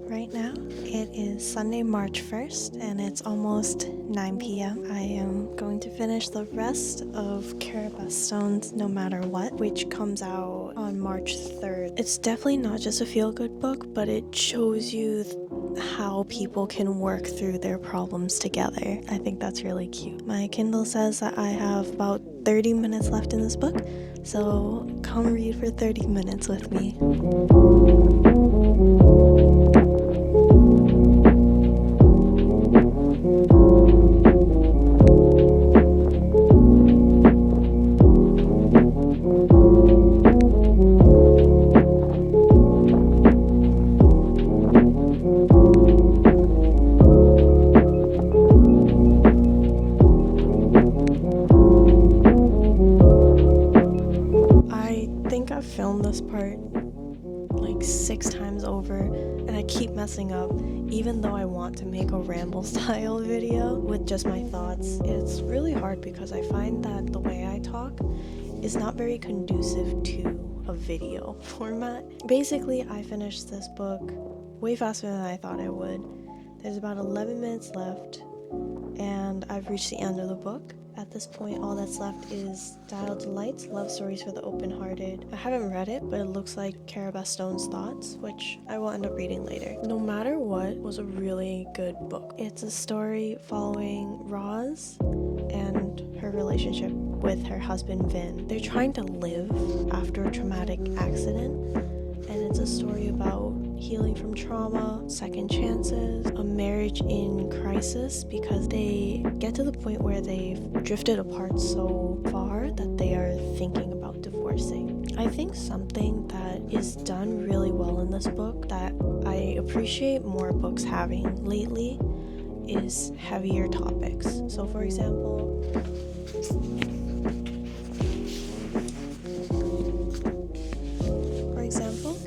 right now. It is Sunday, March 1st, and it's almost 9 p.m. I am going to finish the rest of Cara Stone's No Matter What, which comes out on March 3rd. It's definitely not just a feel-good book, but it shows you how people can work through their problems together. I think that's really cute. My Kindle says that I have about 30 minutes left in this book, so come read for 30 minutes with me. I filmed this part like 6 times over and I keep messing up, even though I want to make a ramble style video with just my thoughts. It's really hard because I find that the way I talk is not very conducive to a video format. Basically, I finished this book way faster than I thought I would. There's about 11 minutes left and I've reached the end of the book. At this point, all that's left is Dial Delights, Love Stories for the Open-Hearted. I haven't read it, but it looks like Cara Stone's thoughts, which I will end up reading later. No Matter What was a really good book. It's a story following Roz and her relationship with her husband Vin. They're trying to live after a traumatic accident, and it's a story about healing from trauma, second chances, a marriage in crisis because they get to the point where they've drifted apart so far that they are thinking about divorcing. I think something that is done really well in this book that I appreciate more books having lately is heavier topics. So for example,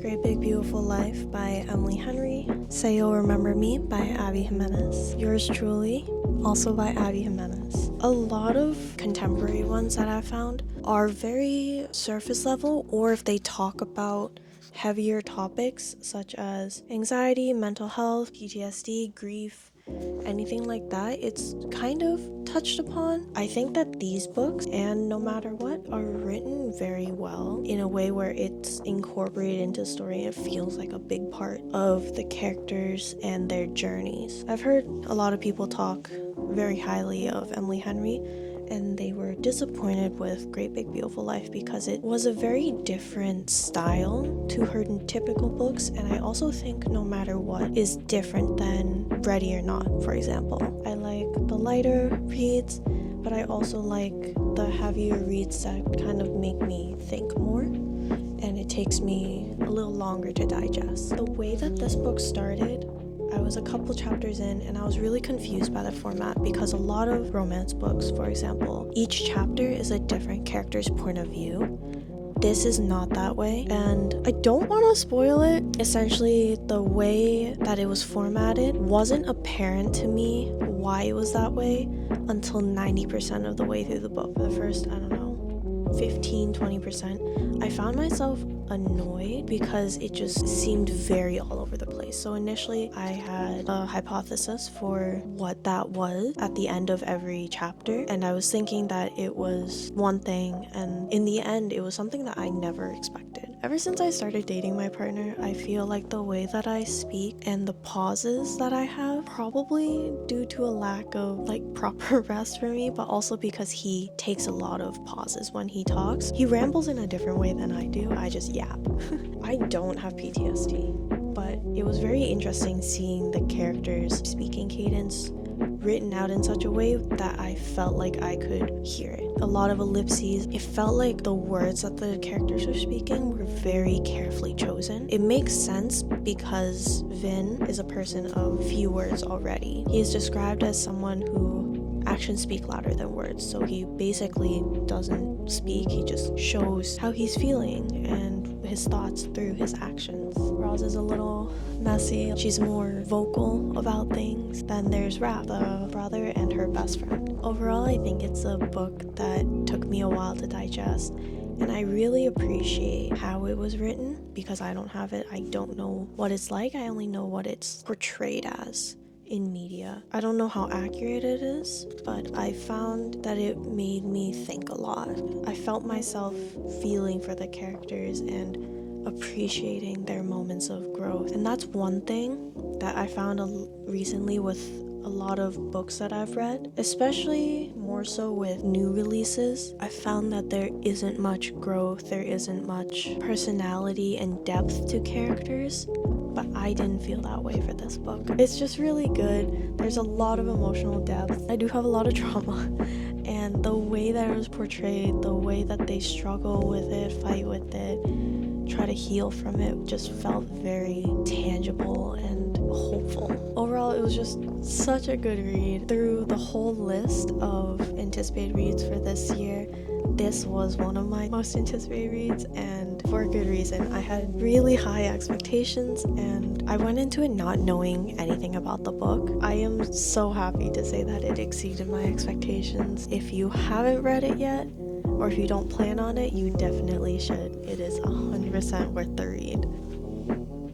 Great Big Beautiful Life by Emily Henry, Say You'll Remember Me by Abby Jimenez, Yours Truly, also by Abby Jimenez. A lot of contemporary ones that I've found are very surface level, or if they talk about heavier topics such as anxiety, mental health, PTSD, grief, anything like that, it's kind of touched upon. I think that these books and No Matter What are written very well in a way where it's incorporated into the story and it feels like a big part of the characters and their journeys. I've heard a lot of people talk very highly of Emily Henry, and they were disappointed with Great Big Beautiful Life because it was a very different style to her typical books, and I also think No Matter What is different than Ready or Not, for example. I like the lighter reads, but I also like the heavier reads that kind of make me think more, and it takes me a little longer to digest. The way that this book started, I was a couple chapters in and I was really confused by the format because a lot of romance books, for example, each chapter is a different character's point of view. This is not that way, and I don't want to spoil it. Essentially, the way that it was formatted wasn't apparent to me why it was that way until 90% of the way through the book. For the first, 15-20%, I found myself annoyed because it just seemed very all over the place. So initially I had a hypothesis for what that was at the end of every chapter, and I was thinking that it was one thing, and in the end it was something that I never expected. Ever since I started dating my partner, I feel like the way that I speak and the pauses that I have, probably due to a lack of proper rest for me, but also because he takes a lot of pauses when he talks. He rambles in a different way than I do. I just yap. I don't have PTSD, but it was very interesting seeing the characters' speaking cadence written out in such a way that I felt like I could hear it. A lot of ellipses. It felt like the words that the characters were speaking were very carefully chosen. It makes sense because Vin is a person of few words already. He is described as someone who actions speak louder than words, so he basically doesn't speak, he just shows how he's feeling and his thoughts through his actions. Roz is a little messy. She's more vocal about things. Then there's Raph, the brother and her best friend. Overall, I think it's a book that took me a while to digest, And I really appreciate how it was written because I don't have it. I don't know what it's like. I only know what it's portrayed as in media. I don't know how accurate it is, but I found that it made me think a lot. I felt myself feeling for the characters and appreciating their moments of growth. And that's one thing that I found recently with a lot of books that I've read, especially more so with new releases. I found that there isn't much growth, there isn't much personality and depth to characters, but I didn't feel that way for this book. It's just really good. There's a lot of emotional depth. I do have a lot of trauma, and the way that it was portrayed, the way that they struggle with it, fight with it, try to heal from it, just felt very tangible and hopeful. Overall, it was just such a good read. Through the whole list of anticipated reads for this year, this was one of my most anticipated reads, and for a good reason. I had really high expectations, and I went into it not knowing anything about the book. I am so happy to say that it exceeded my expectations. If you haven't read it yet, or if you don't plan on it, you definitely should. It is 100% worth the read.